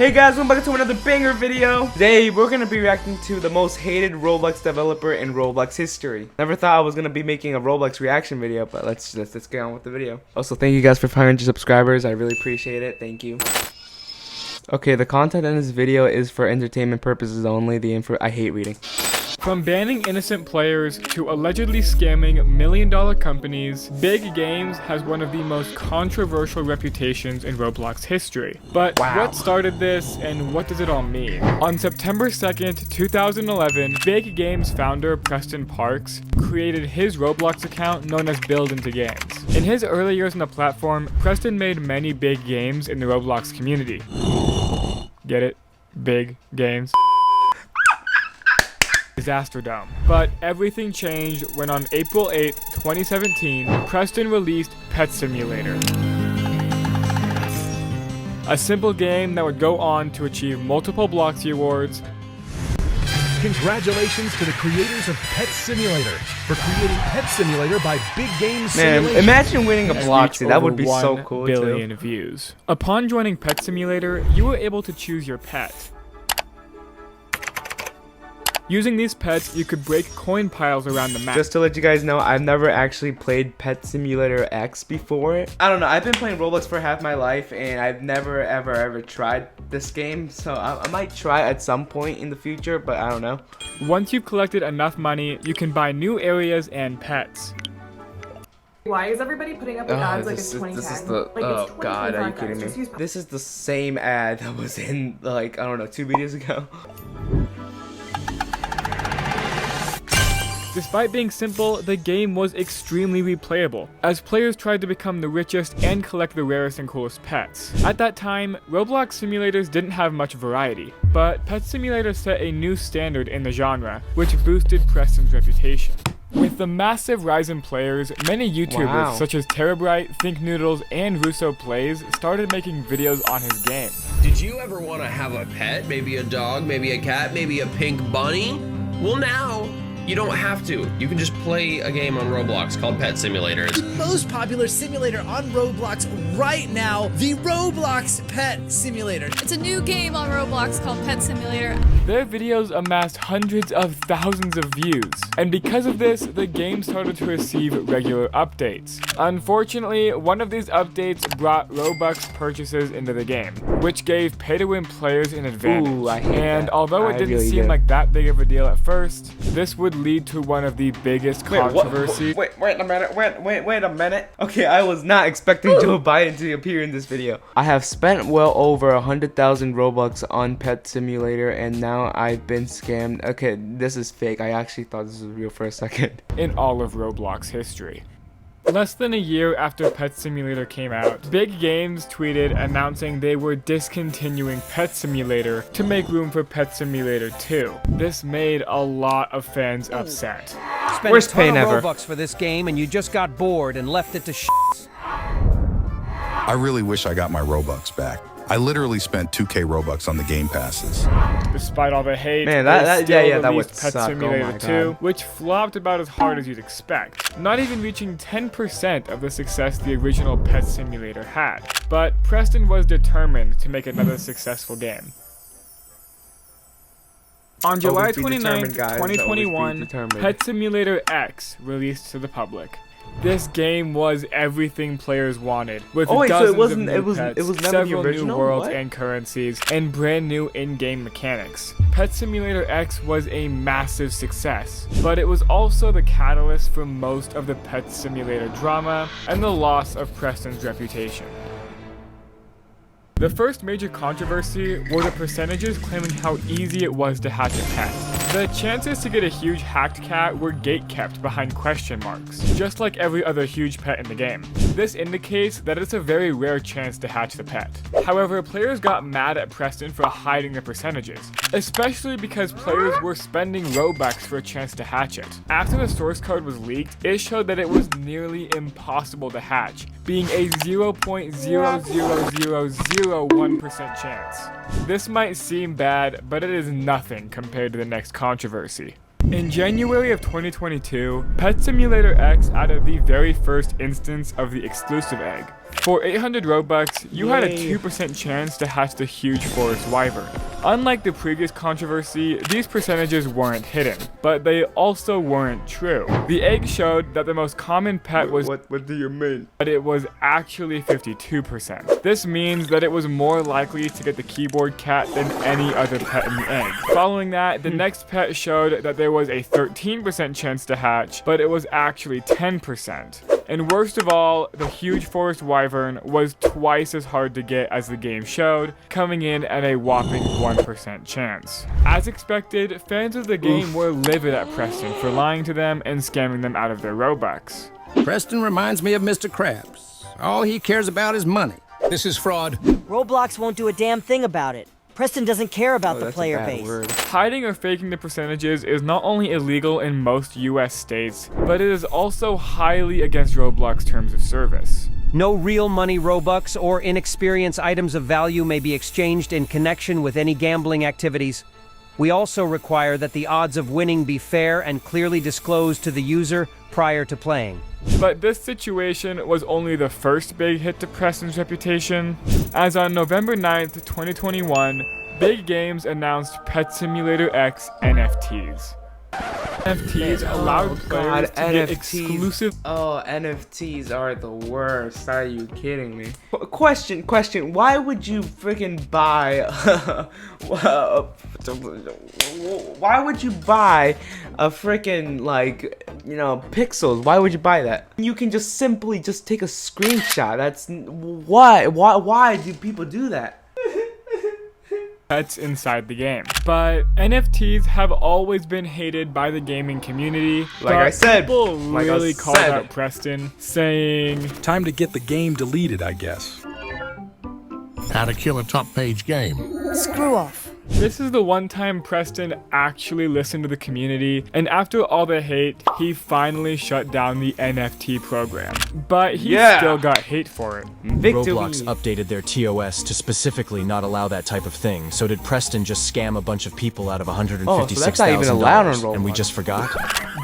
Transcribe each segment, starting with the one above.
Hey guys, welcome back to another banger video. Today we're gonna be reacting to the most hated Roblox developer in Roblox history. Never thought I was gonna be making a Roblox reaction video, but let's get on with the video. Also, thank you guys for 500 subscribers. I really appreciate it. Thank you. Okay, the content in this video is for entertainment purposes only. I hate reading. From banning innocent players to allegedly scamming million-dollar companies, Big Games has one of the most controversial reputations in Roblox history. But what started this, and what does it all mean? On September 2nd, 2011, Big Games founder Preston Parks created his Roblox account known as Build Into Games. In his early years on the platform, Preston made many big games in the Roblox community. Get it? Big Games. Disaster Dome. But everything changed when on April 8, 2017, Preston released Pet Simulator. A simple game that would go on to achieve multiple Bloxy awards. Congratulations to the creators of Pet Simulator for creating Pet Simulator by Big Games Simulation. Man, imagine winning a Bloxy. That would be so cool. 1 billion views. Upon joining Pet Simulator, you were able to choose your pet. Using these pets, you could break coin piles around the map. Just to let you guys know, I've never actually played Pet Simulator X before. I don't know, I've been playing Roblox for half my life and I've never ever tried this game. So I might try at some point in the future, but I don't know. Once you've collected enough money, you can buy new areas and pets. Why is everybody putting up with ads like it's 2010? This is the, oh god, are you kidding me? This is the same ad that was in, like, I don't know, 2 videos ago. Despite being simple, the game was extremely replayable, as players tried to become the richest and collect the rarest and coolest pets. At that time, Roblox simulators didn't have much variety, but Pet Simulator set a new standard in the genre, which boosted Preston's reputation. With the massive rise in players, many YouTubers such as Terabyte, Think Noodles, and Russo Plays started making videos on his game. Did you ever want to have a pet? Maybe a dog, maybe a cat, maybe a pink bunny? Well, now you don't have to. You can just play a game on Roblox called Pet Simulator. The most popular simulator on Roblox right now, the Roblox Pet Simulator. It's a new game on Roblox called Pet Simulator. Their videos amassed hundreds of thousands of views, and because of this, the game started to receive regular updates. Unfortunately, one of these updates brought Robux purchases into the game, which gave pay-to-win players an advantage. And although it didn't seem like that big of a deal at first, this would lead to one of the biggest controversies. Wait a minute. Okay, I was not expecting Joe Biden to appear in this video. I have spent well over 100,000 Robux on Pet Simulator, and now I've been scammed. Okay, this is fake. I actually thought this was real for a second. In all of Roblox history. Less than a year after Pet Simulator came out, Big Games tweeted announcing they were discontinuing Pet Simulator to make room for Pet Simulator 2. This made a lot of fans upset. Worst pain ever. Robux for this game and you just got bored and left it to shits. I really wish I got my Robux back. I literally spent 2K Robux on the game passes. Despite all the hate, man, that would Pet suck. Simulator 2, which flopped about as hard as you'd expect, not even reaching 10% of the success the original Pet Simulator had. But Preston was determined to make another successful game. On July 29, 2021, Pet Simulator X released to the public. This game was everything players wanted, with dozens of new pets, several new worlds and currencies, and brand new in-game mechanics. Pet Simulator X was a massive success, but it was also the catalyst for most of the Pet Simulator drama and the loss of Preston's reputation. The first major controversy were the percentages claiming how easy it was to hatch a pet. The chances to get a huge hacked cat were gate-kept behind question marks, just like every other huge pet in the game. This indicates that it's a very rare chance to hatch the pet. However, players got mad at Preston for hiding the percentages, especially because players were spending Robux for a chance to hatch it. After the source code was leaked, it showed that it was nearly impossible to hatch, being a 0.00001% chance. This might seem bad, but it is nothing compared to the next controversy. In January of 2022, Pet Simulator X added the very first instance of the exclusive egg, For 800 Robux, you had a 2% chance to hatch the huge forest wyvern. Unlike the previous controversy, these percentages weren't hidden, but they also weren't true. The egg showed that the most common pet was What do you mean? But it was actually 52%. This means that it was more likely to get the keyboard cat than any other pet in the egg. Following that, the next pet showed that there was a 13% chance to hatch, but it was actually 10%. And worst of all, the huge forest wyvern was twice as hard to get as the game showed, coming in at a whopping 1% chance. As expected, fans of the game were livid at Preston for lying to them and scamming them out of their Robux. Preston reminds me of Mr. Krabs. All he cares about is money. This is fraud. Roblox won't do a damn thing about it. Preston doesn't care about the player base. Hiding or faking the percentages is not only illegal in most US states, but it is also highly against Roblox terms of service. No real money Robux or inexperience items of value may be exchanged in connection with any gambling activities. We also require that the odds of winning be fair and clearly disclosed to the user prior to playing. But this situation was only the first big hit to Preston's reputation, as on November 9th, 2021, Big Games announced Pet Simulator X NFTs. NFTs allowed players to get exclusive. Oh, NFTs are the worst. Are you kidding me? Question. Why would you freaking buy? Why would you buy a freaking pixels? Why would you buy that? You can just simply take a screenshot. That's why do people do that? Pets inside the game. But NFTs have always been hated by the gaming community. Like I said, people really called out Preston, saying, Time to get the game deleted, I guess. How to kill a top page game. Screw off. This is the one time Preston actually listened to the community, and after all the hate, he finally shut down the NFT program. But he still got hate for it. Roblox updated their TOS to specifically not allow that type of thing, so did Preston just scam a bunch of people out of $156,000? Oh, so that's not even allowed on Roblox. And we just forgot?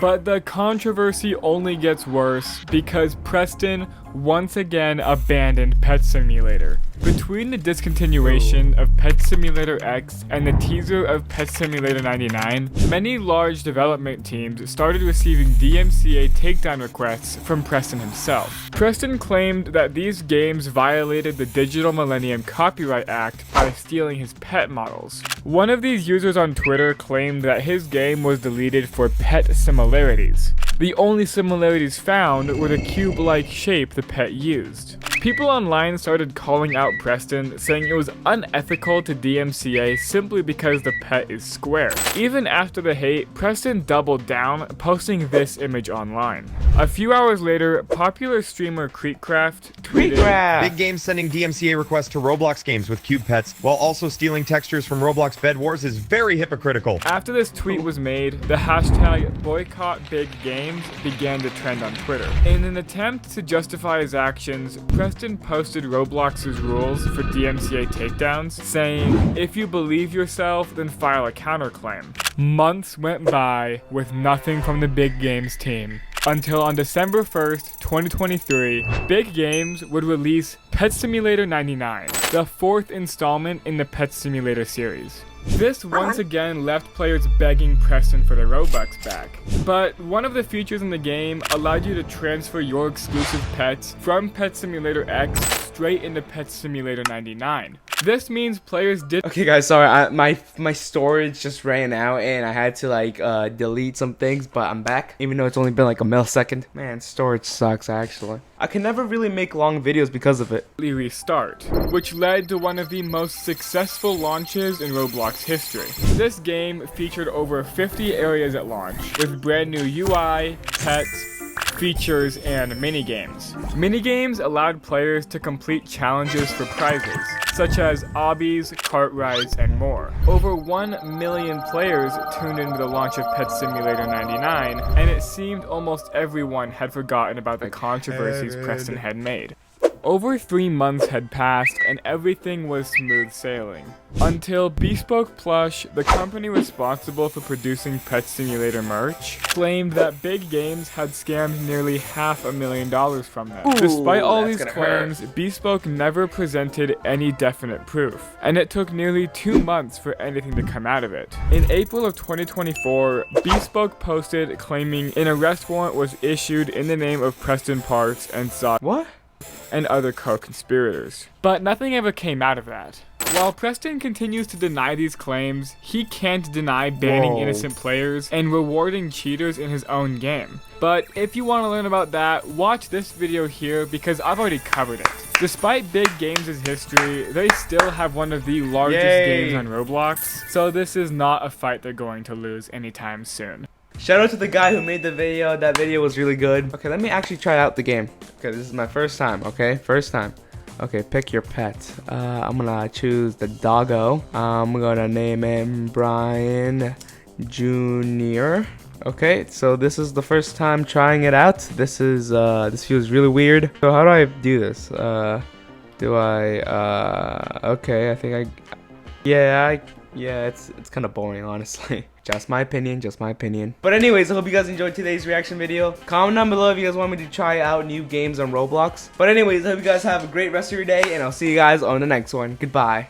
But the controversy only gets worse because Preston once again abandoned Pet Simulator. Between the discontinuation of Pet Simulator X and the teaser of Pet Simulator 99, many large development teams started receiving DMCA takedown requests from Preston himself. Preston claimed that these games violated the Digital Millennium Copyright Act by stealing his pet models. One of these users on Twitter claimed that his game was deleted for pet similarities. The only similarities found were the cube-like shape the pet used. People online started calling out Preston, saying it was unethical to DMCA simply because the pet is square. Even after the hate, Preston doubled down, posting this image online. A few hours later, popular streamer Creekcraft tweeted, Big Games sending DMCA requests to Roblox games with cube pets, while also stealing textures from Roblox Bed Wars is very hypocritical. After this tweet was made, the hashtag #BoycottBigGames began to trend on Twitter. In an attempt to justify his actions, Preston posted Roblox's rules for DMCA takedowns, saying, "If you believe yourself, then file a counterclaim." Months went by with nothing from the Big Games team, until on December 1st, 2023, Big Games would release Pet Simulator 99, the fourth installment in the Pet Simulator series. This once again left players begging Preston for their Robux back. But one of the features in the game allowed you to transfer your exclusive pets from Pet Simulator X straight into Pet Simulator 99. This means players did— Okay guys, sorry, my storage just ran out and I had to delete some things, but I'm back. Even though it's only been like a millisecond. Man, storage sucks actually. I can never really make long videos because of it. Restart, which led to one of the most successful launches in Roblox history. This game featured over 50 areas at launch, with brand new UI, pets, features, and minigames. Minigames allowed players to complete challenges for prizes, such as obbies, cart rides, and more. Over 1 million players tuned into the launch of Pet Simulator 99, and it seemed almost everyone had forgotten about the controversies Preston had made. Over 3 months had passed and everything was smooth sailing. Until Bespoke Plush, the company responsible for producing Pet Simulator merch, claimed that Big Games had scammed nearly $500,000 from them. Despite all these claims, Bespoke never presented any definite proof, and it took nearly 2 months for anything to come out of it. In April of 2024, Bespoke posted claiming an arrest warrant was issued in the name of Preston Parks and sought and other co-conspirators. But nothing ever came out of that. While Preston continues to deny these claims, he can't deny banning innocent players and rewarding cheaters in his own game. But if you want to learn about that, watch this video here because I've already covered it. Despite Big Games' history, they still have one of the largest games on Roblox, so this is not a fight they're going to lose anytime soon. Shout out to the guy who made the video. That video was really good. Okay, let me actually try out the game. Okay, this is my first time, okay? First time. Okay, pick your pet. I'm gonna choose the doggo. I'm gonna name him Brian Jr. Okay, so this is the first time trying it out. This feels really weird. So how do I do this? Okay, I think yeah, it's kind of boring, honestly. Just my opinion, just my opinion. But anyways, I hope you guys enjoyed today's reaction video. Comment down below if you guys want me to try out new games on Roblox. But anyways, I hope you guys have a great rest of your day, and I'll see you guys on the next one. Goodbye.